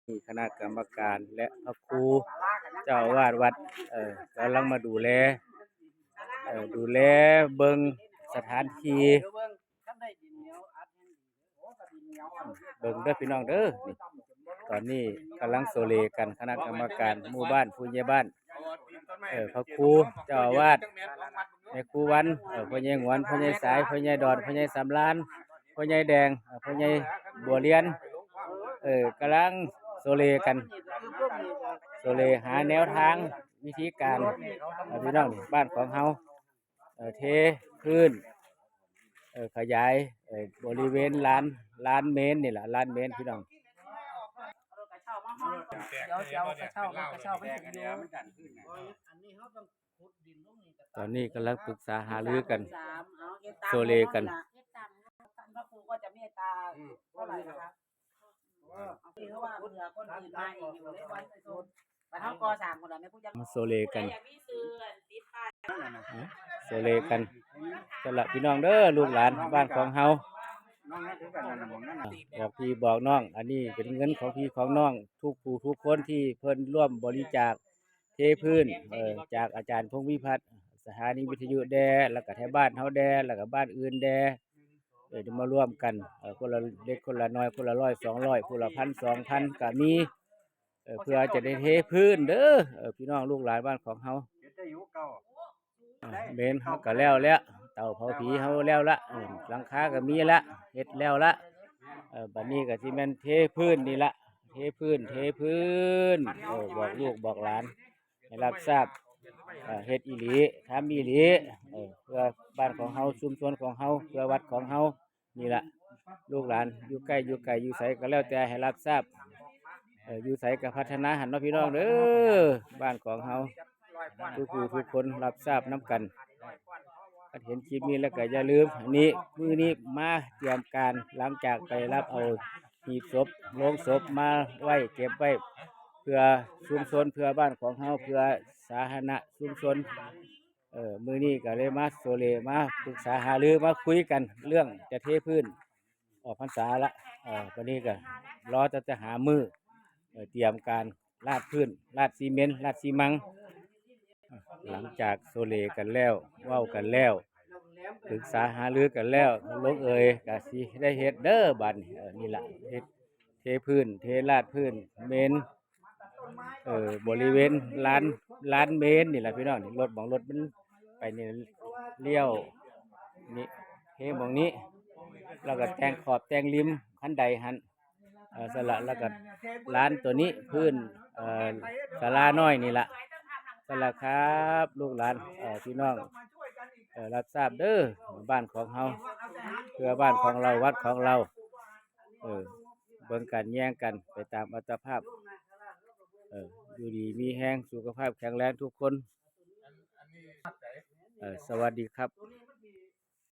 มีคณะกรรมการและพระครูเจ้าอาวาสวัดกำลังมาดูแลเบิ่งสถานที่เบิ่งเด้อพี่น้องเด้อนี่ตอนนี้กำลังโซเลกันคณะกรรมการหมู่บ้านผู้ใหญ่บ้านพระครูเจ้าอาวาสแม่ครูวันพ่อใหญ่หงวนพ่อใหญ่สายพ่อใหญ่ดอนพ่อใหญ่สำรานพ่อใหญ่แดงพ่อใหญ่บัวเรียนกำลังโซเลกันโซเลหาแนวทางวิธีการพี่น้องบ้านของเฮาเทพื้นขยายบริเวณลานเมนนี่แหละลานเมนพี่น้องตอนนี้กำลังปรึกษาหารือกันโซเลกันพระครูก็จะเมตตาเท่าไหร่นะคะเพราะว่าเผื่อคนอื่นมาอีกอยู่ในวันโซนแต่เขากอ3คนละไม่พูดยังโซเลกันโซเลกันสำหรับพี่น้องเด้อลูกหลานบ้านของเฮาบอกพี่บอกน้องอันนี้เป็นเงินของพี่ของน้องทุกผู้ทุกคนที่เพิ่นร่วมบริจาคเทพื้นจากอาจารย์พงษ์วิพัฒน์สถานีวิทยุแดแล้วก็แถวบ้านเฮาแดแล้วก็บ้านอื่นแดจะมาร่วมกันคนละเล็กคนละน้อยคนละ100 200คนละ1,000 2,000ก็มีเพื่อจะได้เทพื้นเด้อพี่น้องลูกหลานบ้านของเฮาเมนเฮาก็แล้วเตาเผาผีเฮาแล้วละหลังคาก็มีละเฮ็ดแล้วละบัดนี้ก็สิแม่นเทพื้นนี่ละเทพื้นบอกลูกบอกหลานให้รับทราบเฮ็ดอีหลีทำอีหลีเพื่อบ้านของเฮาชุมชนของเฮาเพื่อวัดของเฮานี่ละลูกหลานอยู่ใกล้อยู่ไกลอยู่ไสก็แล้วแต่ให้รับทราบอยู่ไสก็พัฒนาหันเนาะพี่น้องเด้อบ้านของเฮาทุกผู้ทุกคนรับทราบน้ำกันเห็นคลิปนี้แล้วก็อย่าลืมอันนี้มื้อนี้มาเตรียมการหลังจากไปรับเอาหีบศพโลงศพมาไว้เก็บไว้เพื่อชุมชนเพื่อบ้านของเฮาเพื่อสาธารณะชุมชนมื้อนี้ก็เลยมาโซเลมาปรึกษาหารือมาคุยกันเรื่องจะเทพื้นออกพรรษาละวันนี้ก็รอจะหามือเตรียมการลาดพื้นลาดซีเมนต์ลาดซีมังหลังจากโซเลกันแล้วเว้ากันแล้วปรึกษาหารือกันแล้วลงก็สิได้เฮ็ดเด้อบัดนี่ล่ะเฮ็ดเทพื้นเทลาดพื้นเมนบริเวณลานเมนนี่แหละพี่น้องนี่รถมันไปนี่เลี้ยวนี่เทหม่องนี้แล้วก็แต่งขอบแต่งริมคันใดหันสละแล้วก็ลานตัวนี้พื้นศาลาน้อยนี่ล่ะสละครับลูกหลานพี่น้องรับทราบเด้อบ้านของเฮาเพื่อบ้านของเราวัดของเราเบิ่งกันแย่งกันไปตามอัตภาพอยู่ดีมีแห้งสุขภาพแข็งแรงทุกคนสวัสดีครับ